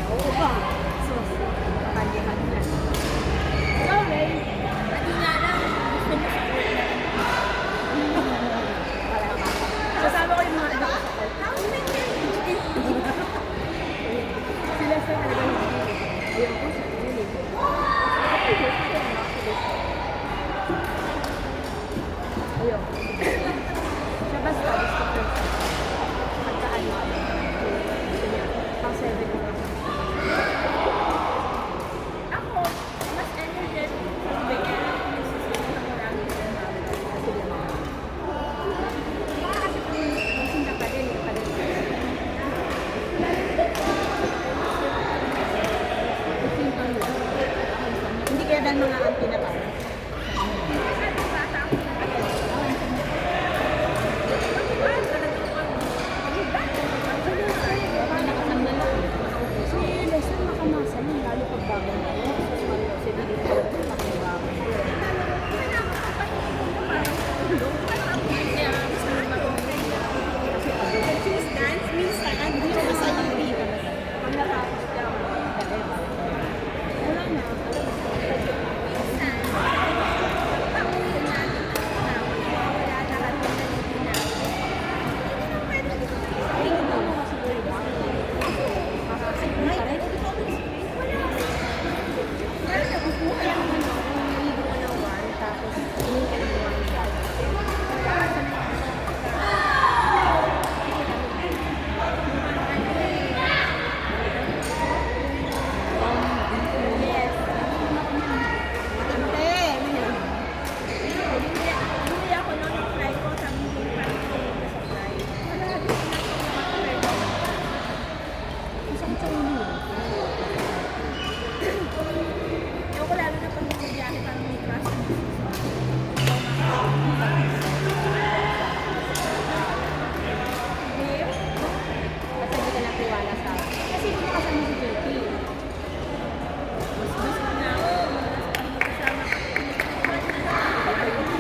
Oo ba? Sus, kandihan na. Sorry. Hindi nga lang, gusto mo sa court na lang. Wala ka. Kasama ko yung mga anak ko sa court. Sila sa talaga hindi. Ayun ko sa hindi. Ayun. Siya basta gusto ko. Pagkaano. Gusto niya. Pang 7 ko. Ako, mas energetic ko sa bigyan ng pinagsisimula ko marami sa mga. Kasi di naman. Kasi kung sinta pa din, pa din. Hindi kaya dahil mga auntie na tayo. Si Leslie makamasa niya, lalo pag bago na. Si Lili ko, makambago. Cheese dance, minsan, hindi ko masaya dito. Pag natapos ka, wala na. Bumili ako noon ng fry ko, sabi ko yung parang sa fry. Ewan ko lalo na pag nagbibiyahe, parang may crush. Kasi hindi ka natiwala sa akin. Kasi hindi ko kasama si JP. Gusto na ako, magkasama ka.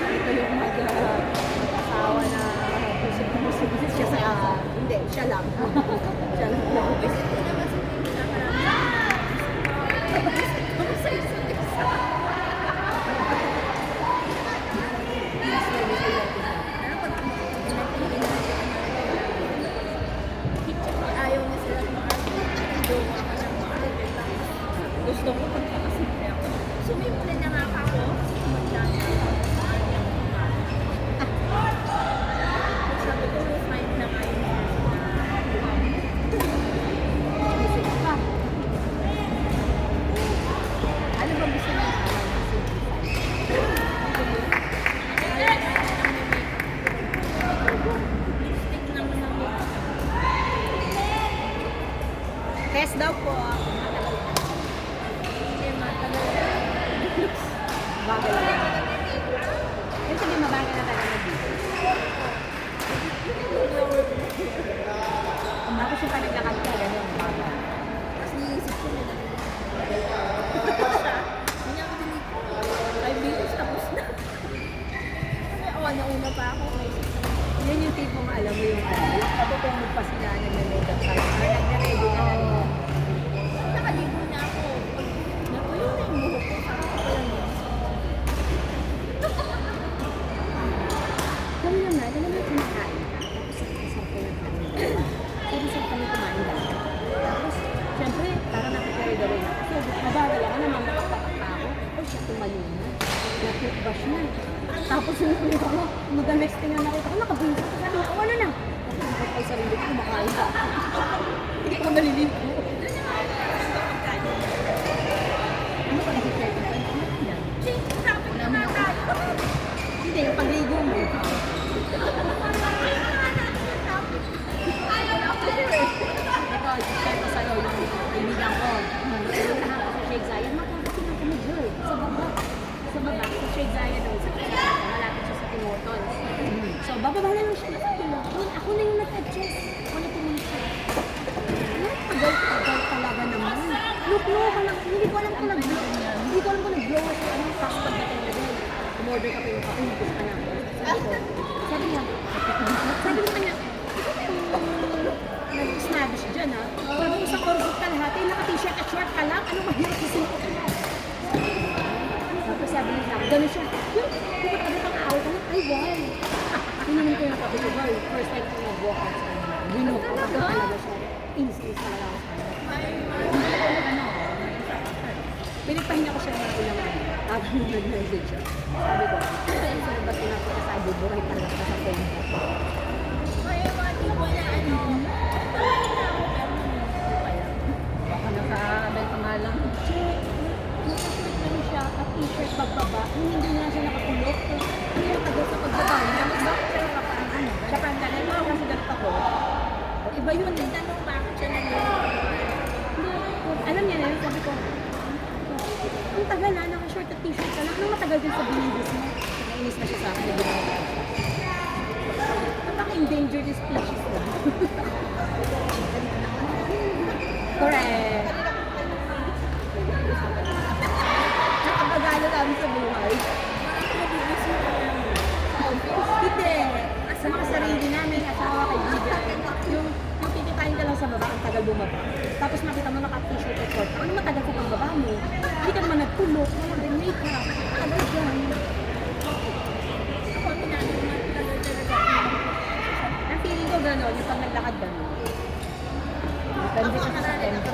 Ito yung mag-asawa na pusip siya sa hindi, siya lang. Siya lang. Ayaw niya sila gusto ko pagkakasimple ako. Sumimple na nga ako. Magdami ako. Sabi ko, find na nga yun. Isip pa. Ano ba gusto niya? Lipstick naman ang Test daw po. hindi matagal. Bagay lang. Yung sabi mabagay na talaga dito. Tapos yung panaglakad ka, gano'n, bagay. Tapos niisip ko na siya. Hindi ako dinig. 5 minutes tapos na. Kasi nauna pa ako. Yan yung tipong alam mo yung katutungod pa sila na nag-makeup tayo. Parang nag-ready ka na rin. Nakaligo na ako. Natuyo na yung buhok ko. Sabi ko pala niya. Kami naman, alam mo kumakain ka. Tapos isang ko yung kami. Sabi sa kami kumain lang. Tapos, syempre, parang nakikarida rin ako. So, mabagal ako naman, makapatak pa ako. O siya, tumalo na. Nag-toothbrush na. Tapos yung nakita ko, mag-next thing na nakita ko, nakabinsa ko. Sabi ko, ano na? Tapos nakita ko sarili ko, kumakain ka. Hindi ko naliligo. Ano pa nakikita ko? Ching! Traffic na nga tayo. Hindi, yung pagligo mo. Ayaw na ako eh. Ito, share ko sa'yo yung kaibigan ko. Pinuntahan ko sa Sheikh Zayed. Magkakasinan kami girl. Sa baba. Sa baba. Sa Sheikh Zayed doon. Sa Kaya. Malapit siya sa Timotol. So, bababa na lang siya. Ako na yung nag-adjust. Ako na pumunta. Tagal talaga naman. Look, hindi ko alam kung nag-blow. Hindi ko alam kung nag-blow ako. Anong fast pagdating na din. Umorder ka pa yung kakumpis ka na. Sabi niya, nag-snabish dyan ha. Parang isang orbit kalahati, naka-t-shirt naman ko yung kape ko, girl. First time ko nag-walk out sa kanya. Winok ko pag talaga siya. Insist talaga ako sa kanya. Pinagpahinga ko siya ng ilang ano. Habang nag-message siya. Sabi ko, ito ba pinapita sa bubuhay talaga sa phone ko. Kaya mga tipo na ano, Baka naka-benta nga lang. Naka-shirt lang siya at t-shirt pagbaba. Hindi na siya nakakulot. Hindi nakagal sa pagbaba niya. Bakit siya nakaparang ano? Siya parang ganun. Kasi ganun ako. Iba yun eh. tanong bakit siya nag-iwan. Alam niya na yun, sabi ko, ang tagal na, naka-short at t-shirt ka lang. Anong matagal din sa binibis mo? Nainis na siya sa akin. Napaka-endangered species na. Correct. Nakapagalo namin sa buhay. Hindi. Sa mga sarili namin, asawa, kaibigan. Yung titikain ka lang sa baba, ang tagal bumaba. Tapos makita mo naka-t-shirt at short. Ano matagal sa pagbaba mo? Hindi ka naman nagtulog. Wala din makeup. Tagal dyan. Ako, pinagawa talaga. Ang feeling ko gano'n, yung pag naglakad gano'n. Depende siya sa tempo.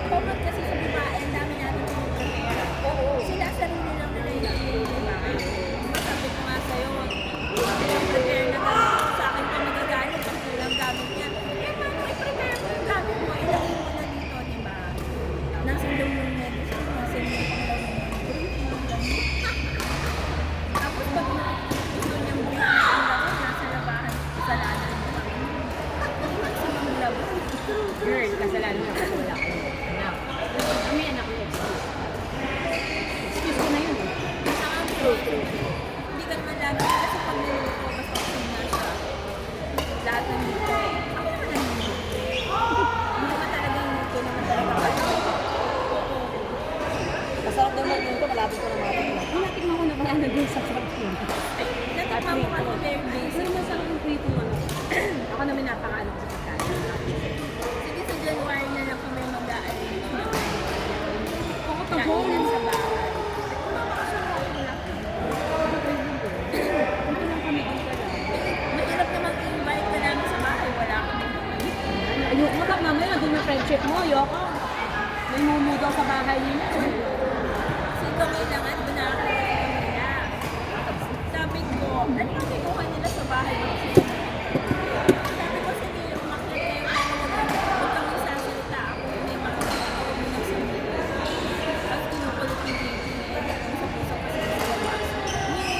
Common kasi sa babae, ang dami natin piniprepare. Sila sarili lang nila yung masabi ko nga sa'yo, prepare na gano'n. Sa akin pa magagalit ang kulang gamit niya. Eh, mano, i-prepare mo yung gamit mo. Ilagay mo na dito, di ba? Nasa daw yung medicine, nasa yung tapos pag gusto niyang brief na ang labas, nasa labahan, kasalanan mo. Maximum labas. Girl, kasalanan mo kasi wala ko. Anak. May anak ko excuse. Excuse ko na yun eh. Saka hindi ka naman lagi kasi pag niluluto, basta kasi nga siya. Lahat ng luto. Ako naman ang niluluto. Hindi naman talaga yung luto naman talaga kasi. Masarap daw magluto, malapit ko na matikman. Natikman ko na kaya naging sa sarap yun. Natikman mo kasi very basic. Pero masarap yung prito ano. Ako naman napakaano sa pagkain. Sige, sa January na lang kami mag-a-arrange na. Ako Kainan sa bahay. Dito lang kami dito lang. Mahirap naman i-invite ka namin sa bahay. Wala kami. Ayoko ka mamaya, nandun yung friendship mo, ayoko. May mumu daw sa bahay nila. Sino kailangan doon nakakarating nila. Sabi ko, ano ang kinuha nila sa bahay ng sila? Sabi ko, sige yung makita yung huwag kang isasalita ako may makakita ko mo ng sabi. At kinukulit yung baby. Usap-usap kasi sa labas.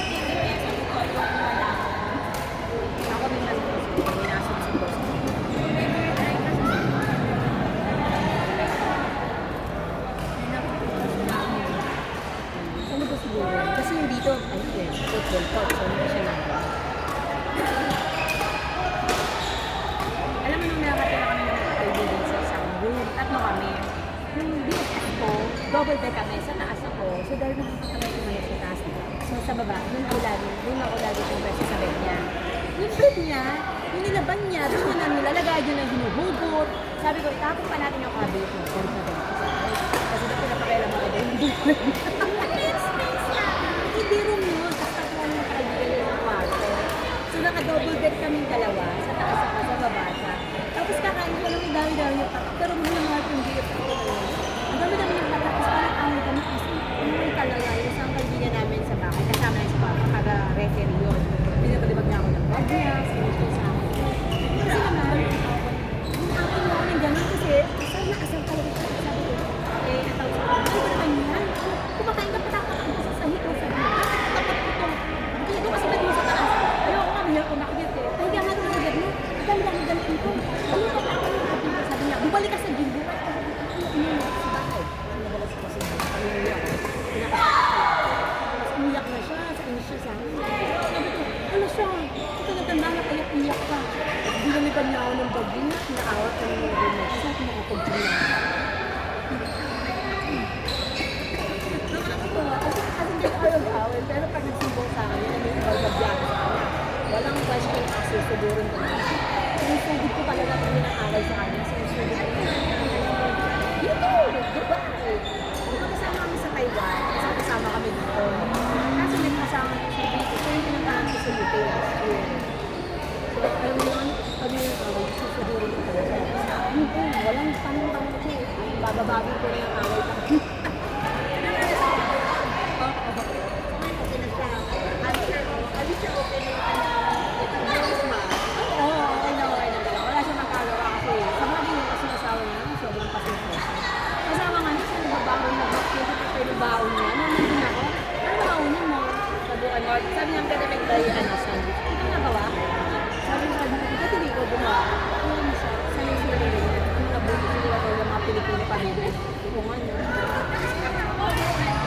Hindi, sabi ko, ayoko wala. Ako din lang kasi, minasok sa boss. Ano ba siguro? Kasi yung dito, ano eh, football court, so hindi siya nagawa. Alam mo nung nakatira kami ng mga kaibigan sa isang room, tatlo kami. Yung BFF ko, double deck kami, sa taas ako. So dahil nakakakabay ko ngayon sa taas. So sa baba, doon ako lagi kong beso sa bed niya. Yung bed niya, yung nilaban niya, doon niya na nilalagay, doon na hinuhugot. Sabi ko, itapon pa natin yung cabinet mo. Kasi dapat pinapakailan mo ako doon. Hindi room yun, tapos tatlo yung kaibigan yung kwarto. So naka-double deck kaming dalawa, sa taas ako, sa baba siya. Tapos kakain ko lang yung dami-dami yung patak, pero mga mga yung gift ako ngayon. Ang dami-dami yung patak, tapos parang awit kami kasi umuwi talaga yung isang kaibigan namin sa bahay, kasama na sa bahay, para-referee yun. Pinapalibag niya ako ng bag niya, sinusto sa akin. Kasi naman, yung akin mo ako ng ganun kasi, asal na asal talaga siya. Sabi ko, eh, natawag sa akin, ay, ba naman yan? Kumakain ka patak mo sa sahit mo sa bahay. Tapat ko to. Hindi ko kasi ba't mo sa taas. Ayoko nga, mahirap ko makikit eh. Kaya nga sa bed mo, dami-dami ganun ko. Ano ka pa ako yung ating ko? Sabi niya, bumalik ka sa gym, bumalik ka sa gym. Ano umiyak sa bahay? Nagalas ko kasi kami umiyak. Tapos umiyak na siya, sa inis siya sa akin. Sabi ko, ano siya? Ito natanda na kaya iyak ka. Binalikan niya ako ng bagay na naawat kami ng bagay. Kasi ako makapag-gym na. Nakakatuwa. Kasi hindi ko awal-awal. Pero pag nagsimbong sa akin, yun yung balbabyan sa kanya. Walang question kasi siguro na. Sinusugod ko talaga kung awal sa kanya. Sinusugod ko dito! Dubai! Kung kasama kami sa Taiwan, kasama kami dito. Kaso may Sabi niya, ganda may tayo, sandwich. Ano nagawa? Sabi niya, bakit hindi ko gumawa? Ano siya? Sanay sila rin. Ano nabuti sila ko yung mga Pilipino pamilya. Oo nga, no?